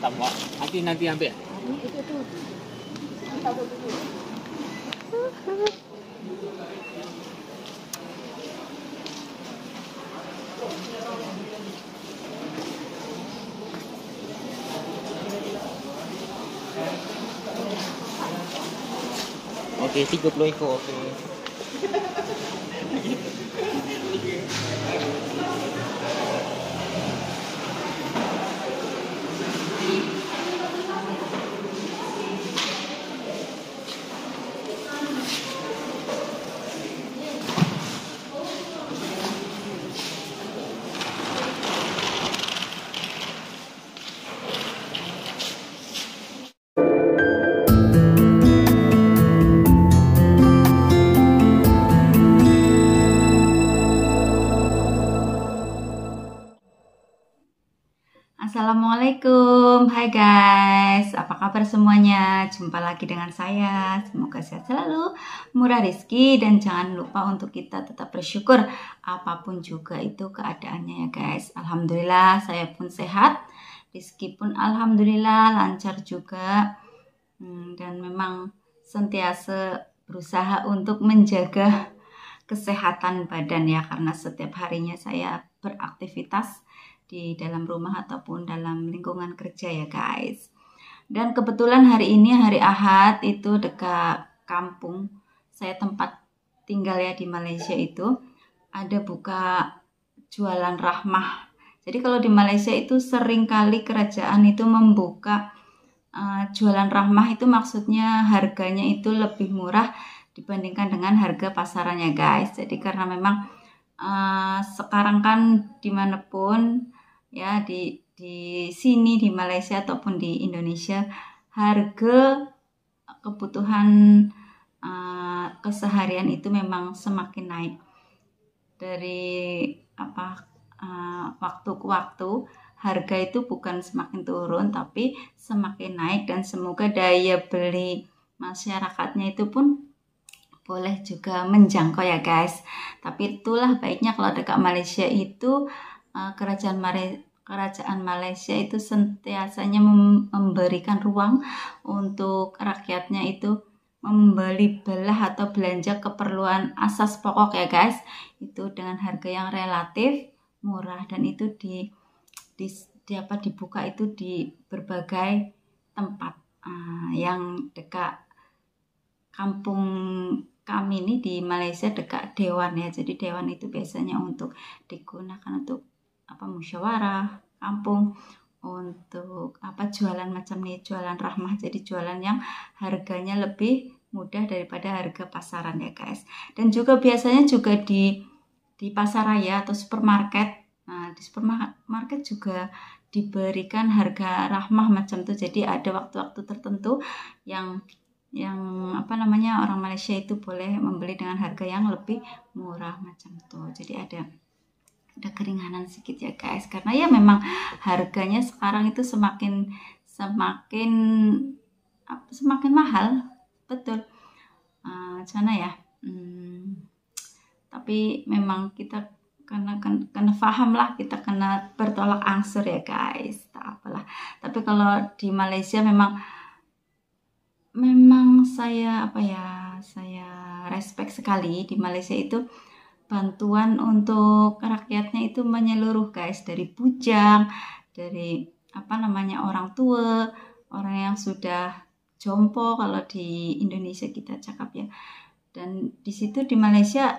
tambah nanti ambil. Itu. Oke, 30 ekor. Oke. Assalamualaikum, hai guys, apa kabar semuanya? Jumpa lagi dengan saya, semoga sehat selalu, murah rezeki, dan jangan lupa untuk kita tetap bersyukur apapun juga itu keadaannya ya guys. Alhamdulillah saya pun sehat, rezeki pun alhamdulillah lancar juga, dan memang sentiasa berusaha untuk menjaga kesehatan badan ya, karena setiap harinya saya beraktivitas di dalam rumah ataupun dalam lingkungan kerja ya guys. Dan kebetulan hari ini hari Ahad itu dekat kampung saya tempat tinggal ya di Malaysia itu ada buka jualan rahmah. Jadi kalau di Malaysia itu sering kali kerajaan itu membuka jualan rahmah, itu maksudnya harganya itu lebih murah dibandingkan dengan harga pasarannya guys. Jadi karena memang sekarang kan dimanapun ya di sini di Malaysia ataupun di Indonesia harga kebutuhan keseharian itu memang semakin naik dari waktu ke waktu. Harga itu bukan semakin turun tapi semakin naik, dan semoga daya beli masyarakatnya itu pun boleh juga menjangkau ya guys. Tapi itulah baiknya kalau dekat Malaysia itu kerajaan Malaysia itu sentiasanya memberikan ruang untuk rakyatnya itu membeli belah atau belanja keperluan asas pokok ya guys, itu dengan harga yang relatif murah, dan itu dibuka itu di berbagai tempat yang dekat kampung kami ini di Malaysia dekat Dewan ya. Jadi Dewan itu biasanya untuk digunakan untuk musyawarah kampung, untuk jualan macam nih, jualan rahmah. Jadi jualan yang harganya lebih mudah daripada harga pasaran ya guys. Dan juga biasanya juga di pasar raya atau supermarket. Nah, di supermarket juga diberikan harga rahmah macam itu. Jadi ada waktu-waktu tertentu yang orang Malaysia itu boleh membeli dengan harga yang lebih murah macam itu. Jadi ada keringanan sedikit ya guys, karena ya memang harganya sekarang itu semakin mahal, betul. Sana ya. Tapi memang kita kena paham lah, kita kena bertolak ansur ya guys, tak apalah. Tapi kalau di Malaysia memang saya respect sekali. Di Malaysia itu bantuan untuk rakyatnya itu menyeluruh guys, dari bujang, dari orang tua, orang yang sudah jompo kalau di Indonesia kita cakap ya. Dan di situ di Malaysia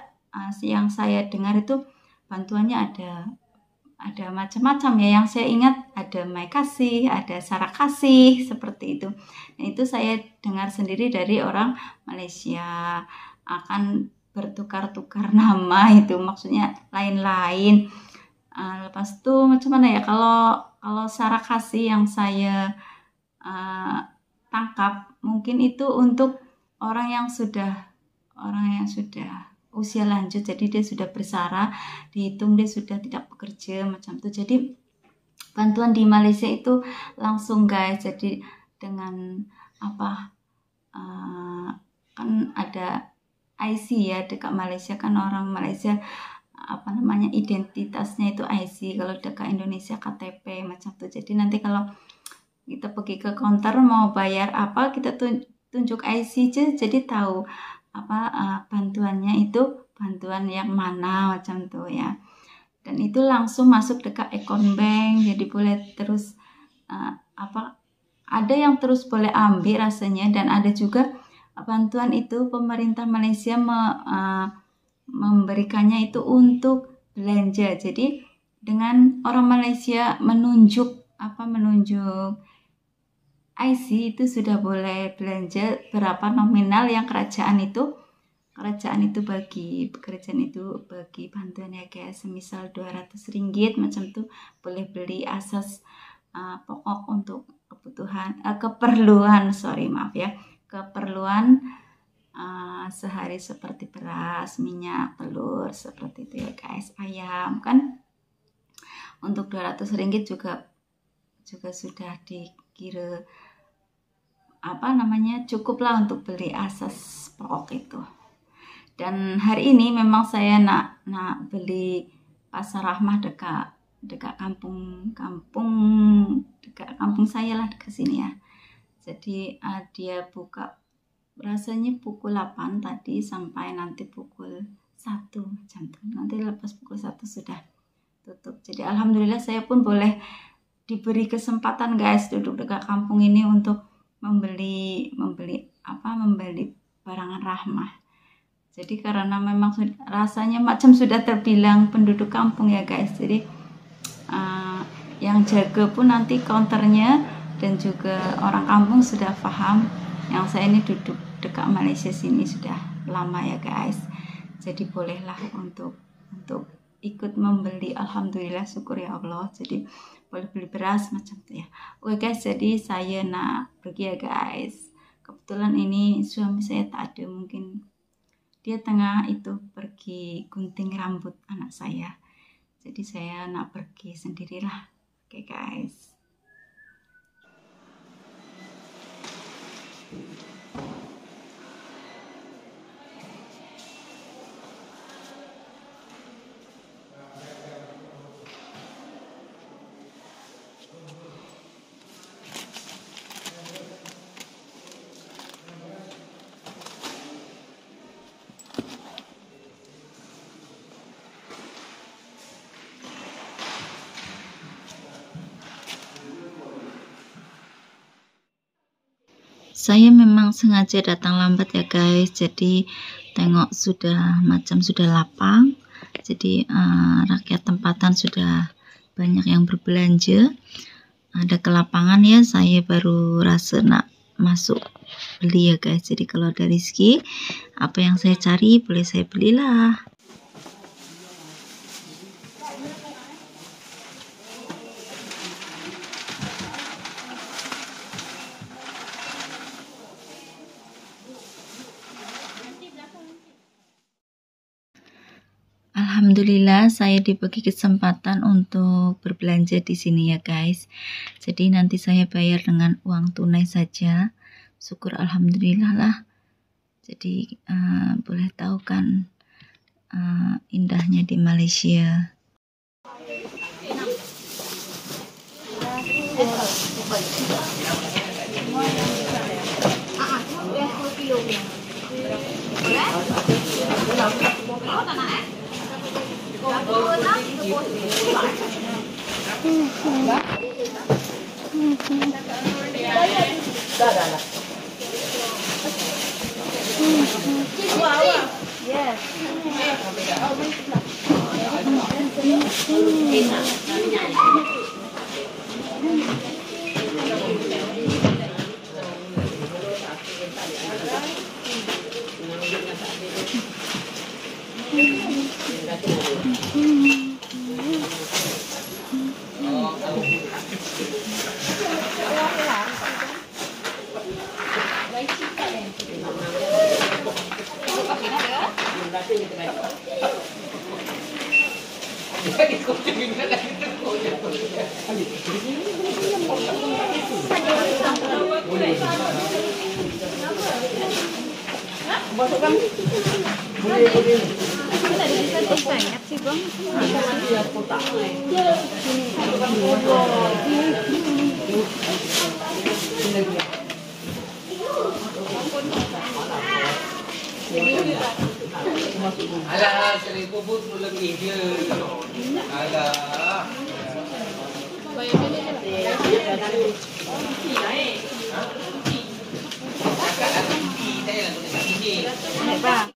yang saya dengar itu bantuannya ada macam-macam ya. Yang saya ingat ada My Kasih, ada Sarah Kasih, seperti itu. Nah, itu saya dengar sendiri dari orang Malaysia, akan bertukar-tukar nama itu, maksudnya lain-lain. Lepas itu macam mana ya, kalau Sarah Kasih yang saya tangkap mungkin itu untuk orang yang sudah usia lanjut, jadi dia sudah bersara, dihitung dia sudah tidak bekerja macam itu. Jadi bantuan di Malaysia itu langsung guys. Jadi dengan kan ada IC ya dekat Malaysia, kan orang Malaysia identitasnya itu IC, kalau dekat Indonesia KTP macam itu. Jadi nanti kalau kita pergi ke counter mau bayar apa, kita tunjuk IC aja, jadi tahu apa bantuannya itu bantuan yang mana macam tuh ya. Dan itu langsung masuk dekat account bank, jadi boleh terus ada yang terus boleh ambil rasanya, dan ada juga bantuan itu pemerintah Malaysia memberikannya itu untuk belanja. Jadi dengan orang Malaysia menunjuk IC itu sudah boleh belanja berapa nominal yang kerajaan itu bagi bantuan ya guys. Semisal 200 ringgit macam tuh boleh beli asas pokok untuk keperluan sehari seperti beras, minyak, telur, seperti itu ya guys, ayam kan. Untuk 200 ringgit juga sudah dikira cukuplah untuk beli asas pokok itu. Dan hari ini memang saya nak beli pasar Rahmah dekat kampung dekat kampung saya lah, dekat sini ya. Jadi dia buka rasanya pukul 8 tadi sampai nanti pukul 1 macam tu. Nanti lepas pukul 1 sudah tutup. Jadi alhamdulillah saya pun boleh diberi kesempatan guys duduk dekat kampung ini untuk membeli barangan Rahmah. Jadi karena memang rasanya macam sudah terbilang penduduk kampung ya guys. Jadi yang jaga pun nanti counternya dan juga orang kampung sudah paham yang saya ini duduk dekat Malaysia sini sudah lama ya guys. Jadi bolehlah untuk ikut membeli. Alhamdulillah, syukur ya Allah. Jadi boleh beli beras macam itu ya. Oke guys, jadi saya nak pergi ya guys. Kebetulan ini suami saya tak ada, mungkin dia tengah itu pergi gunting rambut anak saya. Jadi saya nak pergi sendirilah. Oke guys. Saya memang sengaja datang lambat ya guys, jadi tengok sudah lapang, jadi rakyat tempatan sudah banyak yang berbelanja, ada kelapangan ya, saya baru rasa nak masuk beli ya guys. Jadi kalau ada rezeki apa yang saya cari boleh saya belilah. Alhamdulillah saya dibagi kesempatan untuk berbelanja di sini ya guys. Jadi nanti saya bayar dengan uang tunai saja. Syukur alhamdulillah lah. Jadi boleh tahu kan indahnya di Malaysia. Alah, 1,000 pun lebih dia. Alah. Cakap lah tinggi, saya nak guna tinggi. Bang.